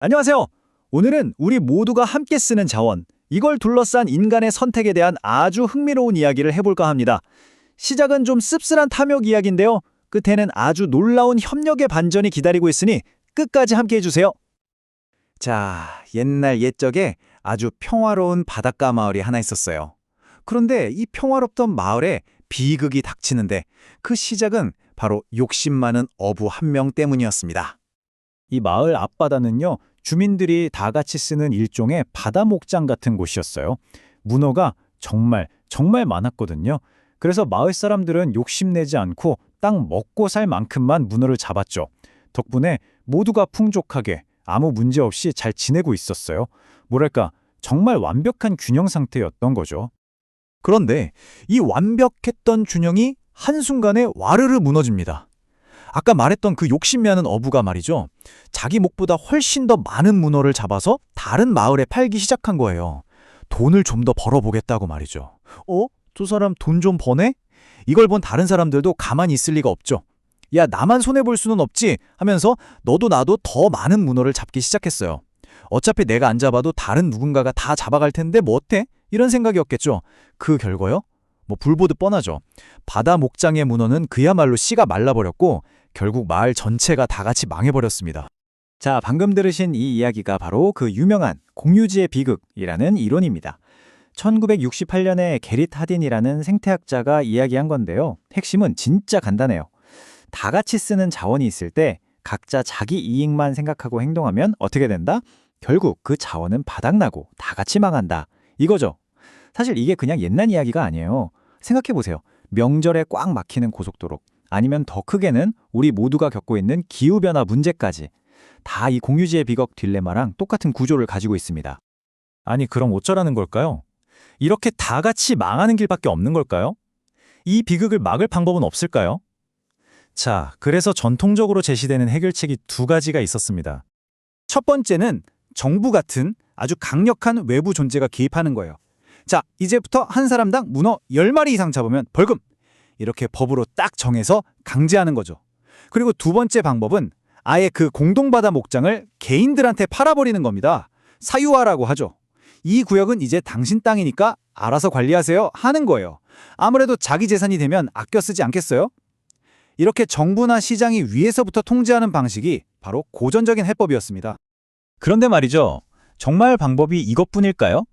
안녕하세요. 오늘은 우리 모두가 함께 쓰는 자원, 이걸 둘러싼 인간의 선택에 대한 아주 흥미로운 이야기를 해볼까 합니다. 시작은 좀 씁쓸한 탐욕 이야기인데요. 끝에는 아주 놀라운 협력의 반전이 기다리고 있으니 끝까지 함께 해주세요. 자, 옛날 옛적에 아주 평화로운 바닷가 마을이 하나 있었어요. 그런데 이 평화롭던 마을에 비극이 닥치는데 그 시작은 바로 욕심 많은 어부 한 명 때문이었습니다. 이 마을 앞바다는요, 주민들이 다 같이 쓰는 일종의 바다 목장 같은 곳이었어요. 문어가 정말 많았거든요. 그래서 마을 사람들은 욕심내지 않고 딱 먹고 살 만큼만 문어를 잡았죠. 덕분에 모두가 풍족하게 아무 문제 없이 잘 지내고 있었어요. 뭐랄까, 정말 완벽한 균형 상태였던 거죠. 그런데 이 완벽했던 균형이 한순간에 와르르 무너집니다. 아까 말했던 그 욕심 많은 어부가 말이죠. 자기 목보다 훨씬 더 많은 문어를 잡아서 다른 마을에 팔기 시작한 거예요. 돈을 좀 더 벌어보겠다고 말이죠. 저 사람 돈 좀 버네? 이걸 본 다른 사람들도 가만히 있을 리가 없죠. 야, 나만 손해볼 수는 없지 하면서 너도 나도 더 많은 문어를 잡기 시작했어요. 어차피 내가 안 잡아도 다른 누군가가 다 잡아갈 텐데 뭐 어때? 이런 생각이었겠죠. 그 결과요? 불보듯 뻔하죠. 바다 목장의 문어는 그야말로 씨가 말라버렸고 결국 마을 전체가 다 같이 망해버렸습니다. 자, 방금 들으신 이 이야기가 바로 그 유명한 공유지의 비극이라는 이론입니다. 1968년에 게릿 하딘이라는 생태학자가 이야기한 건데요. 핵심은 진짜 간단해요. 다 같이 쓰는 자원이 있을 때 각자 자기 이익만 생각하고 행동하면 어떻게 된다? 결국 그 자원은 바닥나고 다 같이 망한다. 이거죠. 사실 이게 그냥 옛날 이야기가 아니에요. 생각해보세요. 명절에 꽉 막히는 고속도로, 아니면 더 크게는 우리 모두가 겪고 있는 기후변화 문제까지 다 이 공유지의 비극 딜레마랑 똑같은 구조를 가지고 있습니다. 아니, 그럼 어쩌라는 걸까요? 이렇게 다 같이 망하는 길밖에 없는 걸까요? 이 비극을 막을 방법은 없을까요? 자, 그래서 전통적으로 제시되는 해결책이 두 가지가 있었습니다. 첫 번째는 정부 같은 아주 강력한 외부 존재가 개입하는 거예요. 자, 이제부터 한 사람당 문어 10마리 이상 잡으면 벌금! 이렇게 법으로 딱 정해서 강제하는 거죠. 그리고 두 번째 방법은 아예 그 공동바다 목장을 개인들한테 팔아버리는 겁니다. 사유화라고 하죠. 이 구역은 이제 당신 땅이니까 알아서 관리하세요 하는 거예요. 아무래도 자기 재산이 되면 아껴 쓰지 않겠어요? 이렇게 정부나 시장이 위에서부터 통제하는 방식이 바로 고전적인 해법이었습니다. 그런데 말이죠. 정말 방법이 이것뿐일까요?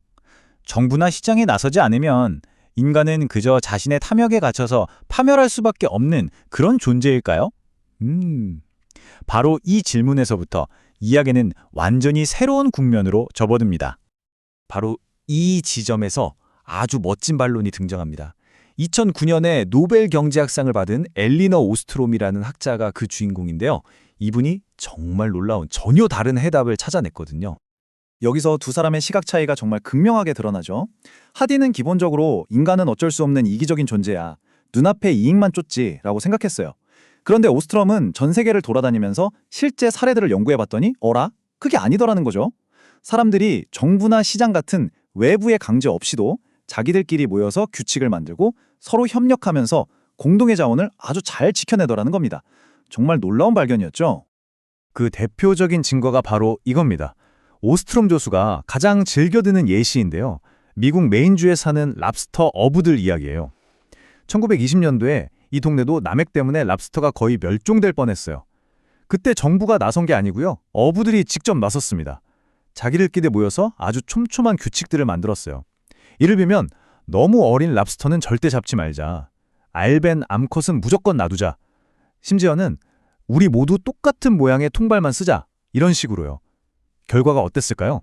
정부나 시장에 나서지 않으면 인간은 그저 자신의 탐욕에 갇혀서 파멸할 수밖에 없는 그런 존재일까요? 바로 이 질문에서부터 이야기는 완전히 새로운 국면으로 접어듭니다. 바로 이 지점에서 아주 멋진 반론이 등장합니다. 2009년에 노벨 경제학상을 받은 엘리너 오스트롬이라는 학자가 그 주인공인데요. 이분이 정말 놀라운 전혀 다른 해답을 찾아냈거든요. 여기서 두 사람의 시각 차이가 정말 극명하게 드러나죠. 하디는 기본적으로 인간은 어쩔 수 없는 이기적인 존재야. 눈앞의 이익만 쫓지라고 생각했어요. 그런데 오스트럼은 전 세계를 돌아다니면서 실제 사례들을 연구해봤더니 어라? 그게 아니더라는 거죠. 사람들이 정부나 시장 같은 외부의 강제 없이도 자기들끼리 모여서 규칙을 만들고 서로 협력하면서 공동의 자원을 아주 잘 지켜내더라는 겁니다. 정말 놀라운 발견이었죠. 그 대표적인 증거가 바로 이겁니다. 오스트롬 교수가 가장 즐겨드는 예시인데요. 미국 메인주에 사는 랍스터 어부들 이야기예요. 1920년도에 이 동네도 남핵 때문에 랍스터가 거의 멸종될 뻔했어요. 그때 정부가 나선 게 아니고요. 어부들이 직접 나섰습니다. 자기들끼리 모여서 아주 촘촘한 규칙들을 만들었어요. 이를 빌면 너무 어린 랍스터는 절대 잡지 말자. 알벤 암컷은 무조건 놔두자. 심지어는 우리 모두 똑같은 모양의 통발만 쓰자. 이런 식으로요. 결과가 어땠을까요?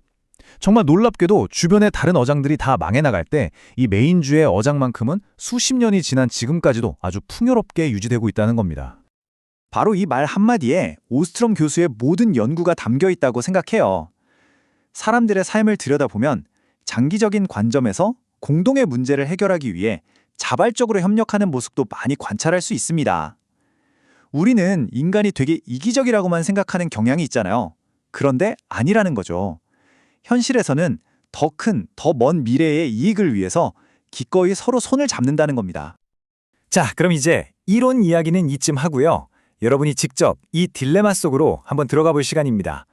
정말 놀랍게도 주변의 다른 어장들이 다 망해 나갈 때 이 메인주의 어장만큼은 수십 년이 지난 지금까지도 아주 풍요롭게 유지되고 있다는 겁니다. 바로 이 말 한마디에 오스트롬 교수의 모든 연구가 담겨 있다고 생각해요. 사람들의 삶을 들여다보면 장기적인 관점에서 공동의 문제를 해결하기 위해 자발적으로 협력하는 모습도 많이 관찰할 수 있습니다. 우리는 인간이 되게 이기적이라고만 생각하는 경향이 있잖아요. 그런데 아니라는 거죠. 현실에서는 더 큰, 더 먼 미래의 이익을 위해서 기꺼이 서로 손을 잡는다는 겁니다. 자, 그럼 이제 이론 이야기는 이쯤 하고요. 여러분이 직접 이 딜레마 속으로 한번 들어가 볼 시간입니다.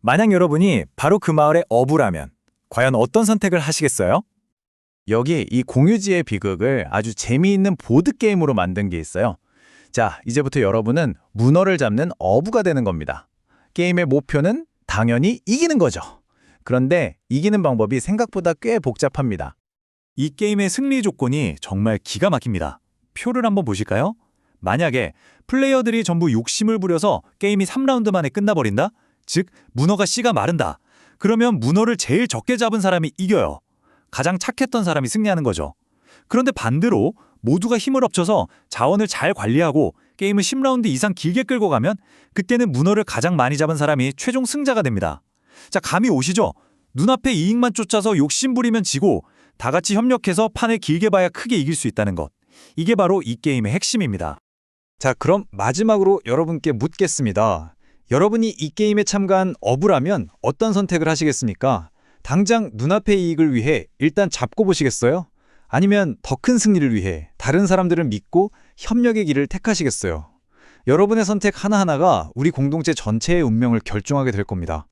만약 여러분이 바로 그 마을의 어부라면 과연 어떤 선택을 하시겠어요? 여기 이 공유지의 비극을 아주 재미있는 보드게임으로 만든 게 있어요. 자, 이제부터 여러분은 문어를 잡는 어부가 되는 겁니다. 게임의 목표는 당연히 이기는 거죠. 그런데 이기는 방법이 생각보다 꽤 복잡합니다. 이 게임의 승리 조건이 정말 기가 막힙니다. 표를 한번 보실까요? 만약에 플레이어들이 전부 욕심을 부려서 게임이 3라운드 만에 끝나버린다? 즉, 문어가 씨가 마른다. 그러면 문어를 제일 적게 잡은 사람이 이겨요. 가장 착했던 사람이 승리하는 거죠. 그런데 반대로 모두가 힘을 합쳐서 자원을 잘 관리하고 게임을 10라운드 이상 길게 끌고 가면 그때는 문어를 가장 많이 잡은 사람이 최종 승자가 됩니다. 자, 감이 오시죠? 눈앞에 이익만 쫓아서 욕심 부리면 지고 다 같이 협력해서 판을 길게 봐야 크게 이길 수 있다는 것. 이게 바로 이 게임의 핵심입니다. 자, 그럼 마지막으로 여러분께 묻겠습니다. 여러분이 이 게임에 참가한 어부라면 어떤 선택을 하시겠습니까? 당장 눈앞의 이익을 위해 일단 잡고 보시겠어요? 아니면 더 큰 승리를 위해 다른 사람들을 믿고 협력의 길을 택하시겠어요? 여러분의 선택 하나하나가 우리 공동체 전체의 운명을 결정하게 될 겁니다.